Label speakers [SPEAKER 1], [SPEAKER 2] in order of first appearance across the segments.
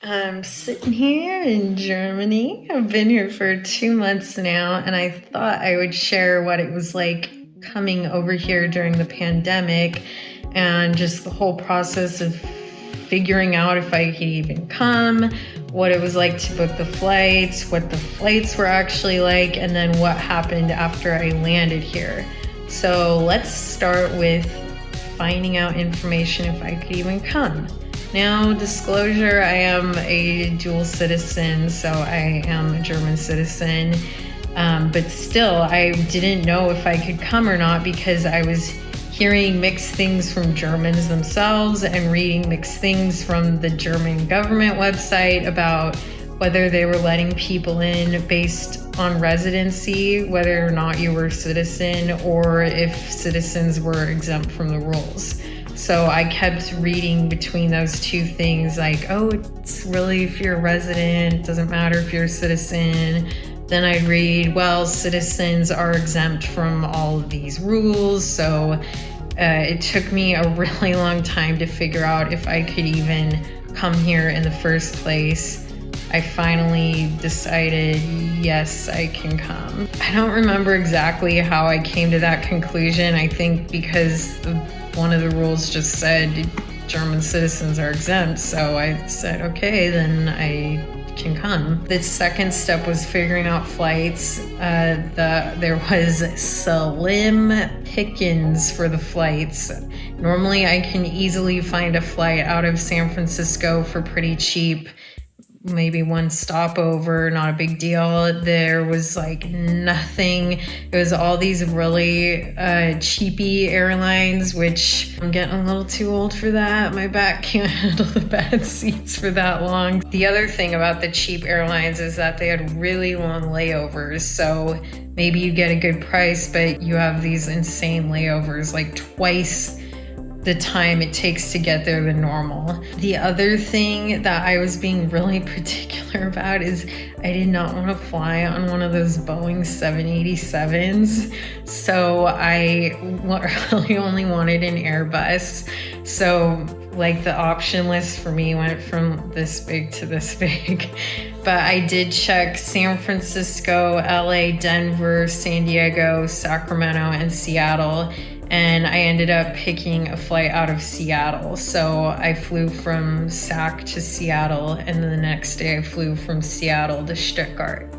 [SPEAKER 1] I'm sitting here in Germany. I've been here for 2 months now, and I thought I would share what it was like coming over here during the pandemic and just the whole process of figuring out if I could even come, what it was like to book the flights, what the flights were actually like, and then what happened after I landed here. So let's start with finding out information if I could even come. Now, disclosure, I am a dual citizen, so I am a German citizen. But still, I didn't know if I could come or not because I was hearing mixed things from Germans themselves and reading mixed things from the German government website about whether they were letting people in based on residency, whether or not you were a citizen, or if citizens were exempt from the rules. So I kept reading between those two things, like, oh, it's really if you're a resident, doesn't matter if you're a citizen. Then I'd read, well, citizens are exempt from all of these rules. So it took me a really long time to figure out if I could even come here in the first place. I finally decided, yes, I can come. I don't remember exactly how I came to that conclusion. I think because one of the rules just said German citizens are exempt. So I said, okay, then I can come. The second step was figuring out flights. There was slim pickings for the flights. Normally I can easily find a flight out of San Francisco for pretty cheap. Maybe one stopover, not a big deal. There was like nothing. It was all these really cheapy airlines, which I'm getting a little too old for that. My back can't handle the bad seats for that long. The other thing about the cheap airlines is that they had really long layovers. So maybe you get a good price, but you have these insane layovers, like twice the time it takes to get there than normal. The other thing that I was being really particular about is I did not want to fly on one of those Boeing 787s. So I really only wanted an Airbus. So like the option list for me went from this big to this big. But I did check San Francisco, LA, Denver, San Diego, Sacramento, and Seattle. And I ended up picking a flight out of Seattle. So I flew from Sac to Seattle, and then the next day I flew from Seattle to Stuttgart.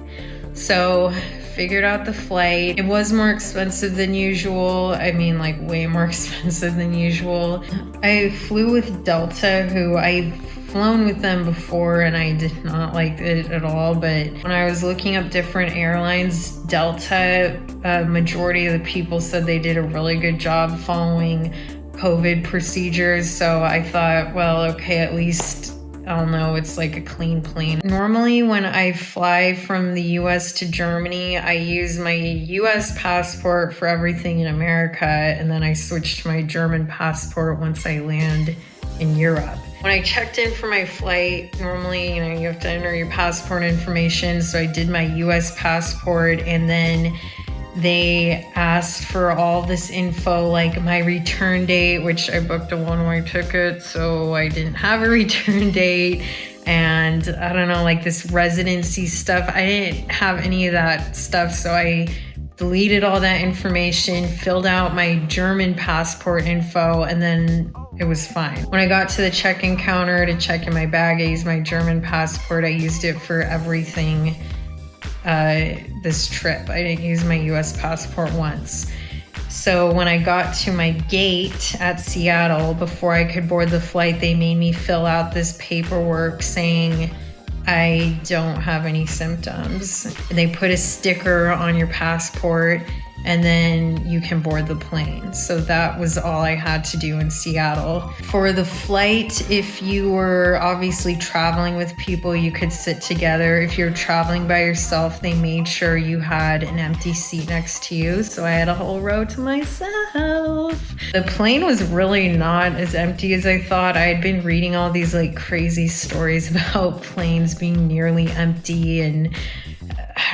[SPEAKER 1] So figured out the flight. It was more expensive than usual. I mean, like way more expensive than usual. I flew with Delta, who I've flown with them before and I did not like it at all. But when I was looking up different airlines, Delta, majority of the people said they did a really good job following COVID procedures. So I thought, well, okay, at least I'll know it's like a clean plane. Normally when I fly from the US to Germany, I use my US passport for everything in America, and then I switch to my German passport once I land in Europe. When I checked in for my flight, normally, you have to enter your passport information. So I did my US passport, and then they asked for all this info, like my return date, which I booked a one-way ticket, so I didn't have a return date. And I don't know, like this residency stuff, I didn't have any of that stuff. So I deleted all that information, filled out my German passport info, and then it was fine. When I got to the check-in counter to check in my bag, I used my German passport. I used it for everything this trip. I didn't use my US passport once. So when I got to my gate at Seattle, before I could board the flight, they made me fill out this paperwork saying I don't have any symptoms. They put a sticker on your passport and then you can board the plane. So that was all I had to do in Seattle. For the flight, if you were obviously traveling with people, you could sit together. If you're traveling by yourself, they made sure you had an empty seat next to you. So I had a whole row to myself. The plane was really not as empty as I thought. I had been reading all these like crazy stories about planes being nearly empty, and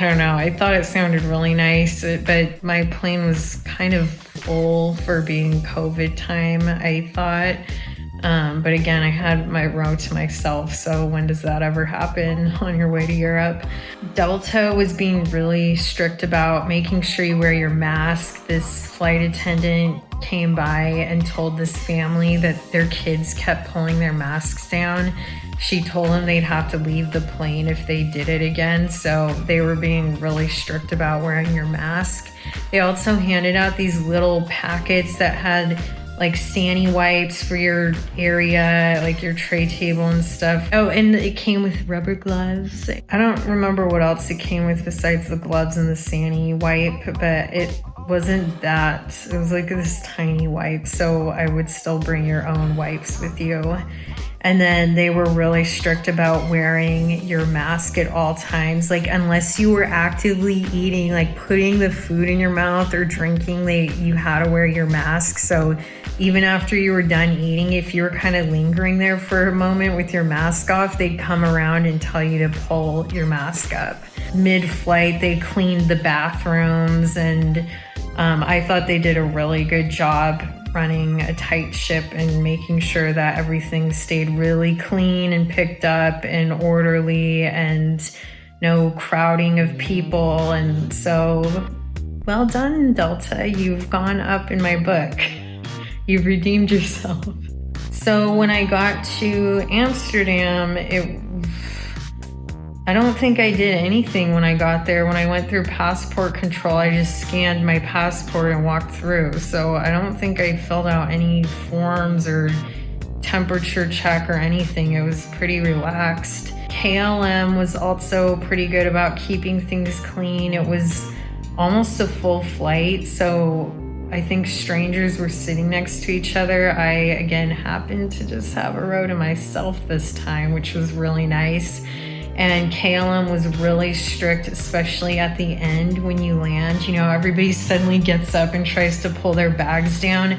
[SPEAKER 1] I don't know, I thought it sounded really nice, but my plane was kind of full for being COVID time, I thought. But again, I had my row to myself. So when does that ever happen on your way to Europe? Delta was being really strict about making sure you wear your mask. This flight attendant came by and told this family that their kids kept pulling their masks down. She told them they'd have to leave the plane if they did it again. So they were being really strict about wearing your mask. They also handed out these little packets that had like Sani wipes for your area, like your tray table and stuff. Oh, and it came with rubber gloves. I don't remember what else it came with besides the gloves and the Sani wipe, but it wasn't that. It was like this tiny wipe, so I would still bring your own wipes with you. And then they were really strict about wearing your mask at all times. Like unless you were actively eating, like putting the food in your mouth or drinking, you had to wear your mask. So even after you were done eating, if you were kind of lingering there for a moment with your mask off, they'd come around and tell you to pull your mask up. Mid-flight, they cleaned the bathrooms, and I thought they did a really good job running a tight ship and making sure that everything stayed really clean and picked up and orderly and no crowding of people. And so, well done, Delta. You've gone up in my book. You've redeemed yourself. So when I got to Amsterdam, I don't think I did anything when I got there. When I went through passport control, I just scanned my passport and walked through. So I don't think I filled out any forms or temperature check or anything. It was pretty relaxed. KLM was also pretty good about keeping things clean. It was almost a full flight, so I think strangers were sitting next to each other. I, again, happened to just have a row to myself this time, which was really nice. And KLM was really strict, especially at the end when you land. You know, everybody suddenly gets up and tries to pull their bags down.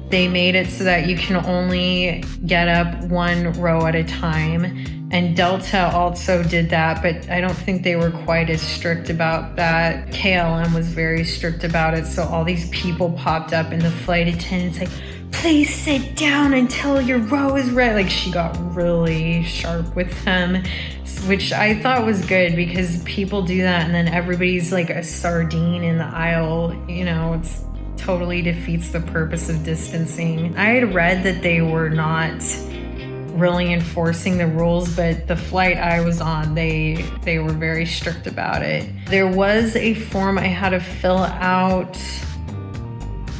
[SPEAKER 1] They made it so that you can only get up one row at a time. And Delta also did that, but I don't think they were quite as strict about that. KLM was very strict about it. So all these people popped up and the flight attendant's like, please sit down until your row is ready. Like she got really sharp with them, which I thought was good because people do that and then everybody's like a sardine in the aisle. You know, it's totally defeats the purpose of distancing. I had read that they were not really enforcing the rules, but the flight I was on, they were very strict about it. There was a form I had to fill out.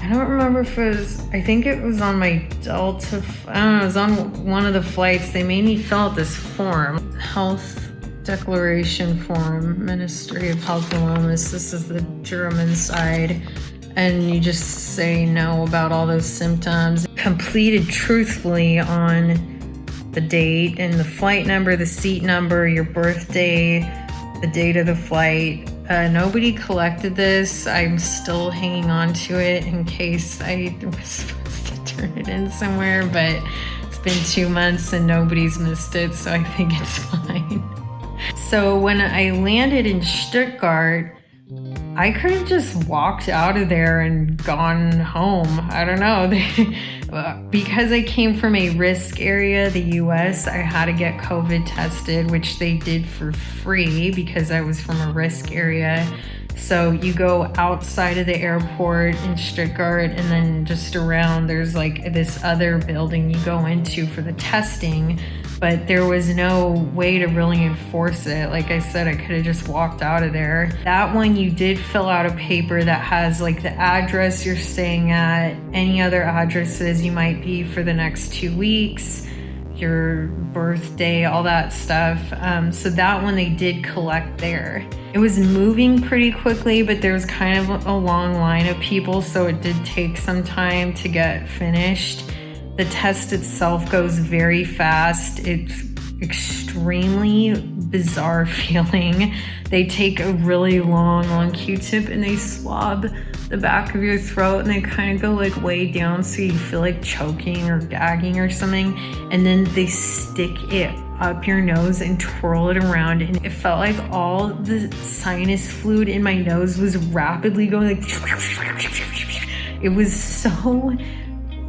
[SPEAKER 1] I don't remember if it was, I think it was on my Delta, I don't know, it was on one of the flights. They made me fill out this form, health declaration form, Ministry of Health and Wellness. This is the German side. And you just say no about all those symptoms. Completed truthfully on the date and the flight number, the seat number, your birthday, the date of the flight. Nobody collected this. I'm still hanging on to it in case I was supposed to turn it in somewhere, but it's been 2 months and nobody's missed it, so I think it's fine. So when I landed in Stuttgart, I could have just walked out of there and gone home. I don't know. Because I came from a risk area, the US, I had to get COVID tested, which they did for free because I was from a risk area. So you go outside of the airport in Stuttgart and then just around, there's like this other building you go into for the testing. But there was no way to really enforce it. Like I said, I could have just walked out of there. That one, you did fill out a paper that has like the address you're staying at, any other addresses you might be for the next 2 weeks, your birthday, all that stuff. So that one they did collect there. It was moving pretty quickly, but there was kind of a long line of people, so it did take some time to get finished. The test itself goes very fast. It's extremely bizarre feeling. They take a really long Q-tip and they swab the back of your throat and they kind of go like way down so you feel like choking or gagging or something. And then they stick it up your nose and twirl it around. And it felt like all the sinus fluid in my nose was rapidly going like, it was so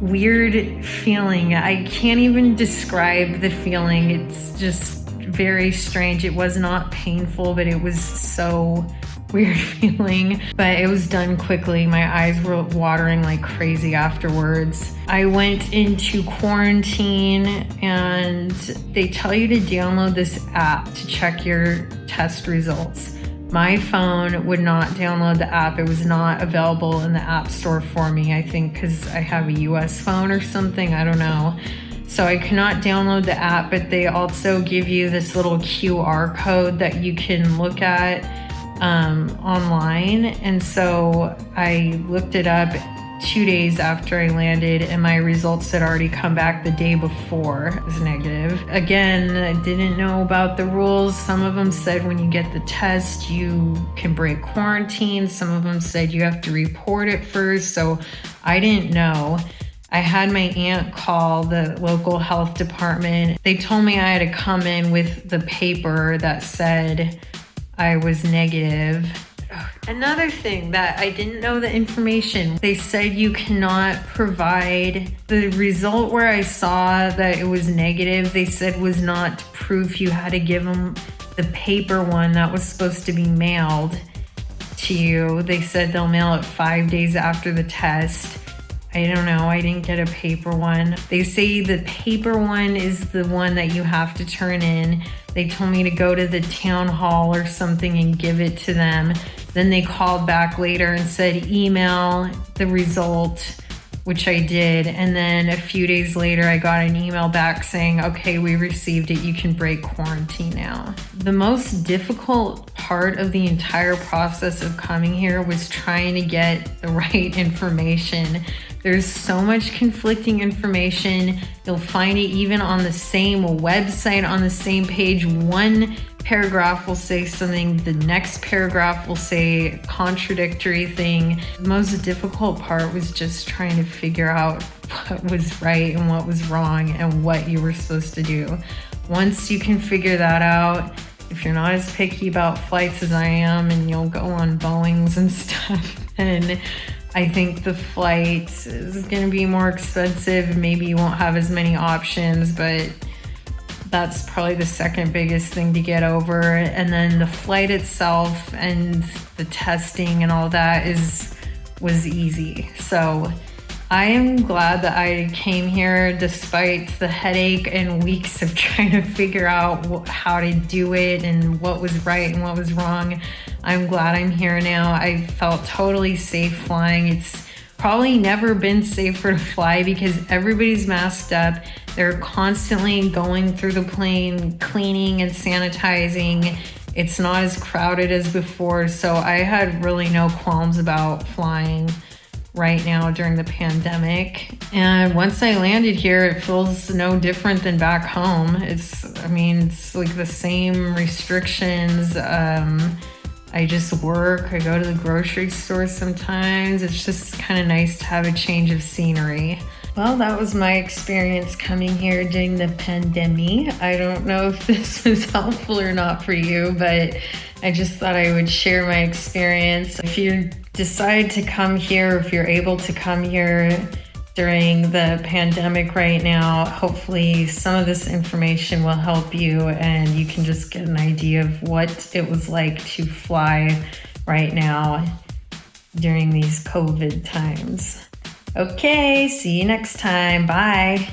[SPEAKER 1] weird feeling. I can't even describe the feeling. It's just very strange. It was not painful, but it was so weird feeling, but it was done quickly. My eyes were watering like crazy afterwards. I went into quarantine and they tell you to download this app to check your test results. My phone would not download the app. It was not available in the App Store for me, I think because I have a US phone or something, I don't know. So I could not download the app, but they also give you this little QR code that you can look at online. And so I looked it up 2 days after I landed and my results had already come back the day before. It was negative. Again, I didn't know about the rules. Some of them said when you get the test, you can break quarantine. Some of them said you have to report it first. So I didn't know. I had my aunt call the local health department. They told me I had to come in with the paper that said I was negative. Another thing that I didn't know the information, they said you cannot provide the result where I saw that it was negative. They said was not proof. You had to give them the paper one that was supposed to be mailed to you. They said they'll mail it 5 days after the test. I don't know, I didn't get a paper one. They say the paper one is the one that you have to turn in. They told me to go to the town hall or something and give it to them. Then they called back later and said email the result, which I did. And then a few days later, I got an email back saying, okay, we received it. You can break quarantine now. The most difficult part of the entire process of coming here was trying to get the right information. There's so much conflicting information. You'll find it even on the same website, on the same page. One paragraph will say something, the next paragraph will say a contradictory thing. The most difficult part was just trying to figure out what was right and what was wrong and what you were supposed to do. Once you can figure that out, if you're not as picky about flights as I am and you'll go on Boeings and stuff, then I think the flight is going to be more expensive. Maybe you won't have as many options, but that's probably the second biggest thing to get over. And then the flight itself and the testing and all that was easy. So I am glad that I came here despite the headache and weeks of trying to figure out how to do it and what was right and what was wrong. I'm glad I'm here now. I felt totally safe flying. It's probably never been safer to fly because everybody's masked up. They're constantly going through the plane, cleaning and sanitizing. It's not as crowded as before. So I had really no qualms about flying right now during the pandemic. And once I landed here, it feels no different than back home. It's like the same restrictions. I just work, I go to the grocery store sometimes. It's just kind of nice to have a change of scenery. Well, that was my experience coming here during the pandemic. I don't know if this was helpful or not for you, but I just thought I would share my experience. If you decide to come here, if you're able to come here during the pandemic right now, hopefully some of this information will help you and you can just get an idea of what it was like to fly right now during these COVID times. Okay, see you next time. Bye.